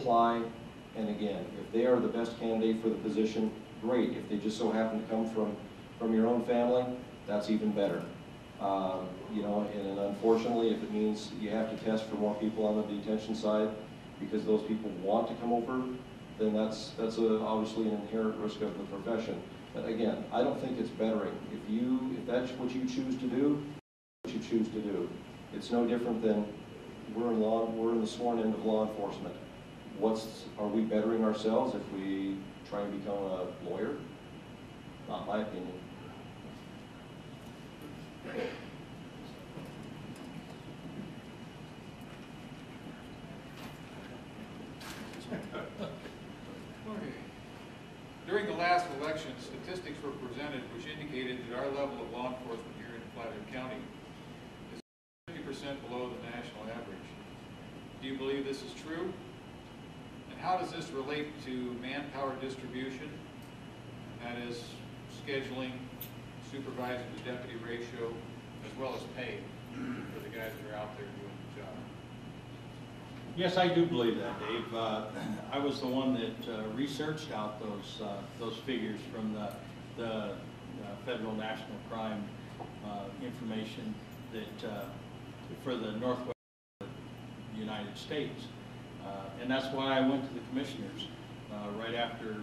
apply, and again, if they are the best candidate for the position, great. If they just so happen to come from your own family, that's even better. You know, and unfortunately, if it means you have to test for more people on the detention side because those people want to come over, then that's obviously an inherent risk of the profession. But again, I don't think it's bettering. If that's what you choose to do, what you choose to do. It's no different than we're in the sworn end of law enforcement. Are we bettering ourselves if we try and become a lawyer? Not my opinion. During the last election, statistics were presented which indicated that our level of law enforcement here in Flathead County is 50% below the national average. Do you believe this is true? And how does this relate to manpower distribution? That is scheduling, supervisor to deputy ratio, as well as pay for the guys that are out there doing the job. Yes, I do believe that, Dave. I was the one that researched out those figures from the federal national crime information that for the Northwest United States, and that's why I went to the commissioners right after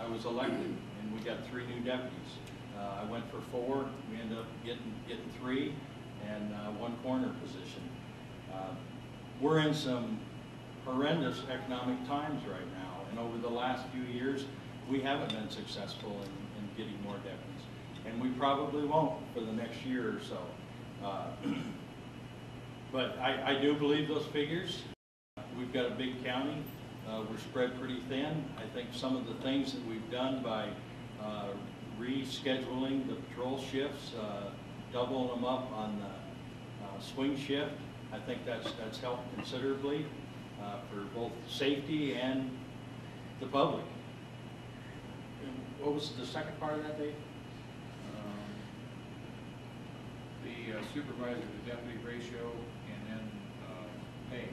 I was elected, and we got 3 new deputies. I went for 4. We ended up getting 3, and 1 coroner position. We're in some horrendous economic times right now, and over the last few years, we haven't been successful in getting more deputies, and we probably won't for the next year or so. But I do believe those figures. We've got a big county. We're spread pretty thin. I think some of the things that we've done by rescheduling the patrol shifts, doubling them up on the swing shift, I think that's helped considerably for both safety and the public. And what was the second part of that, Dave? The supervisor to deputy ratio, and then pay.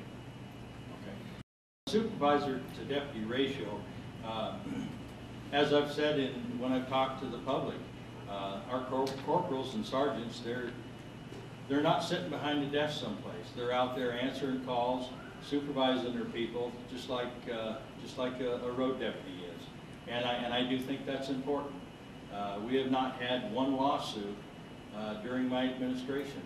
Okay. Supervisor to deputy ratio, as I've said when I've talked to the public, our corporals and sergeants, they're not sitting behind a desk someplace. They're out there answering calls, supervising their people, just like a road deputy is. And I do think that's important. We have not had one lawsuit during my administration.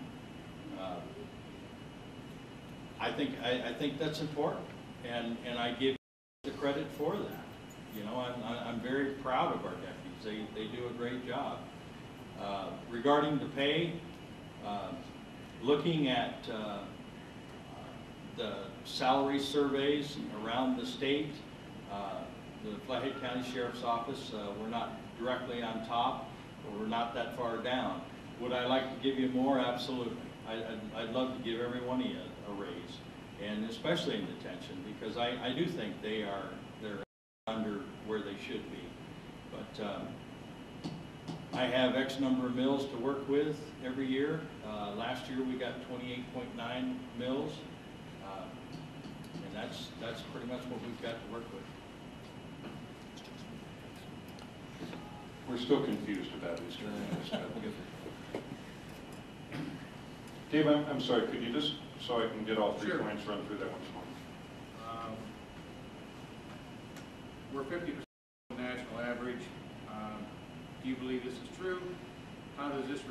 I think that's important, and I give the credit for that. You know, I'm very proud of our deputies. They do a great job. Regarding the pay, looking at the salary surveys around the state, the Flathead County Sheriff's Office, we're not directly on top, or we're not that far down. Would I like to give you more? Absolutely. I'd love to give every one of you a raise, and especially in detention, because I do think they're under where they should be. But I have X number of mills to work with every year. Last year we got 28.9 mills, and that's pretty much what we've got to work with. We're still confused about these things. Dave, I'm sorry, could you just, so I can get all 3 points, run through that once more? We're 50% of the national average. Do you believe this is true? How does this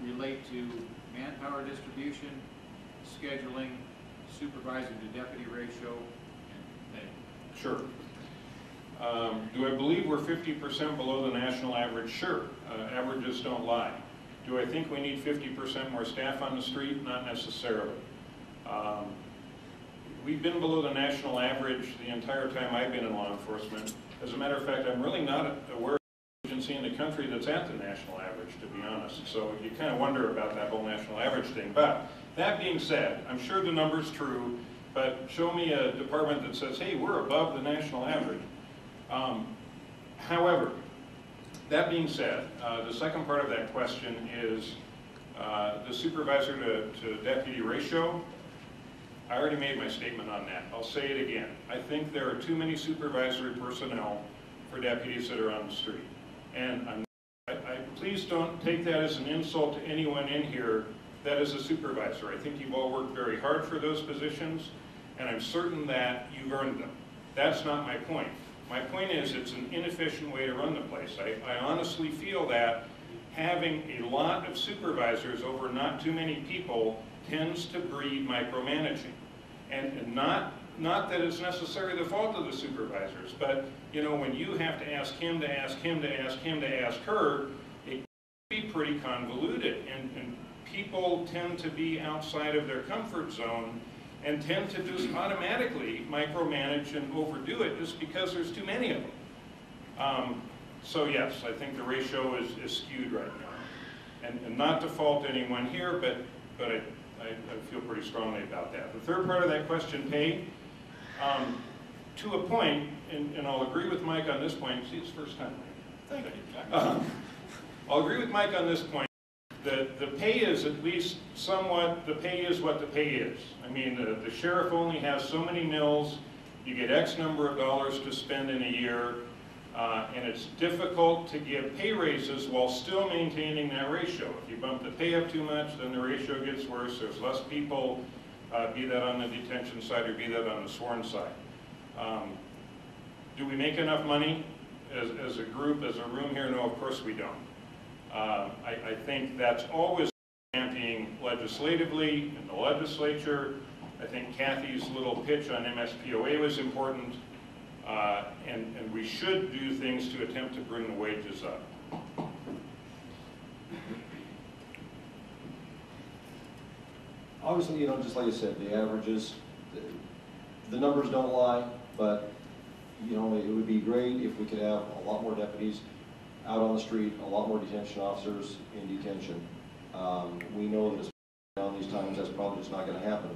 relate to manpower distribution, scheduling, supervisor to deputy ratio, and pay? Sure. Do I believe we're 50% below the national average? Sure. Averages don't lie. Do I think we need 50% more staff on the street? Not necessarily. We've been below the national average the entire time I've been in law enforcement. As a matter of fact, I'm really not aware of an agency in the country that's at the national average, to be honest. So you kind of wonder about that whole national average thing. But that being said, I'm sure the number's true, but show me a department that says, hey, we're above the national average. However, that being said, the second part of that question is the supervisor to deputy ratio. I already made my statement on that. I'll say it again. I think there are too many supervisory personnel for deputies that are on the street. And please don't take that as an insult to anyone in here that is a supervisor. I think you've all worked very hard for those positions, and I'm certain that you've earned them. That's not my point. My point is it's an inefficient way to run the place. I honestly feel that having a lot of supervisors over not too many people tends to breed micromanaging. And not that it's necessarily the fault of the supervisors, but you know, when you have to ask him to ask him to ask him to ask her, it can be pretty convoluted. And people tend to be outside of their comfort zone and tend to just automatically micromanage and overdo it just because there's too many of them. So yes, I think the ratio is skewed right now. And not to fault anyone here, but I feel pretty strongly about that. The third part of that question, pay, to a point, and I'll agree with Mike on this point. See, it's the first time. Thank you. I'll agree with Mike on this point. The pay is at least somewhat, the pay is what the pay is. I mean, the sheriff only has so many mills, you get X number of dollars to spend in a year, and it's difficult to give pay raises while still maintaining that ratio. If you bump the pay up too much, then the ratio gets worse. There's less people, be that on the detention side or be that on the sworn side. Do we make enough money as a group, as a room here? No, of course we don't. I think that's always championing legislatively in the legislature. I think Kathy's little pitch on MSPOA was important, and we should do things to attempt to bring the wages up. Obviously, you know, just like I said, the averages, the numbers don't lie, but you know, it would be great if we could have a lot more deputies out on the street, a lot more detention officers in detention. We know that around these times that's probably just not going to happen.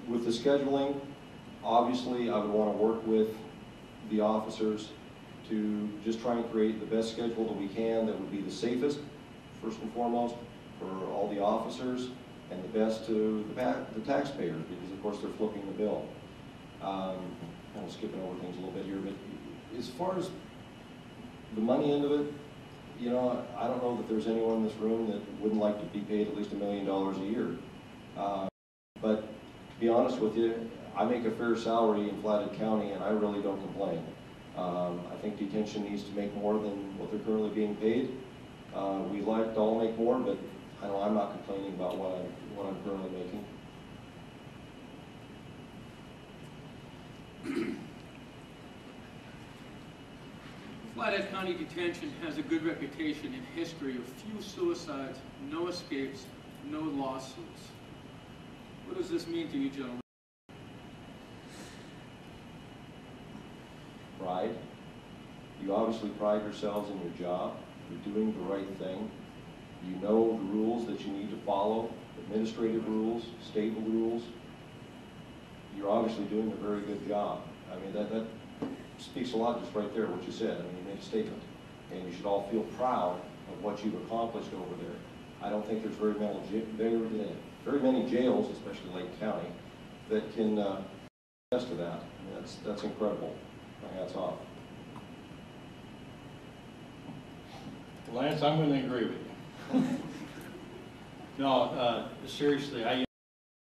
With the scheduling, obviously I would want to work with the officers to just try and create the best schedule that we can that would be the safest, first and foremost, for all the officers, and the best to the taxpayers, because of course they're flipping the bill. Kind of skipping over things a little bit here, but as far as the money end of it, you know, I don't know that there's anyone in this room that wouldn't like to be paid at least $1 million a year. But to be honest with you, I make a fair salary in Flathead County and I really don't complain. I think detention needs to make more than what they're currently being paid. We'd like to all make more, but I know I'm not complaining about what I'm currently making. Flathead County Detention has a good reputation and history of few suicides, no escapes, no lawsuits. What does this mean to you, gentlemen? Pride. You obviously pride yourselves in your job. You're doing the right thing. You know the rules that you need to follow, administrative rules, state rules. You're obviously doing a very good job. I mean, that speaks a lot just right there, what you said. I mean, you made a statement. And you should all feel proud of what you've accomplished over there. I don't think there's very many jails, especially Lake County, that can attest to that. I mean, that's incredible. My hat's off. Lance, I'm going to agree with you. No, seriously,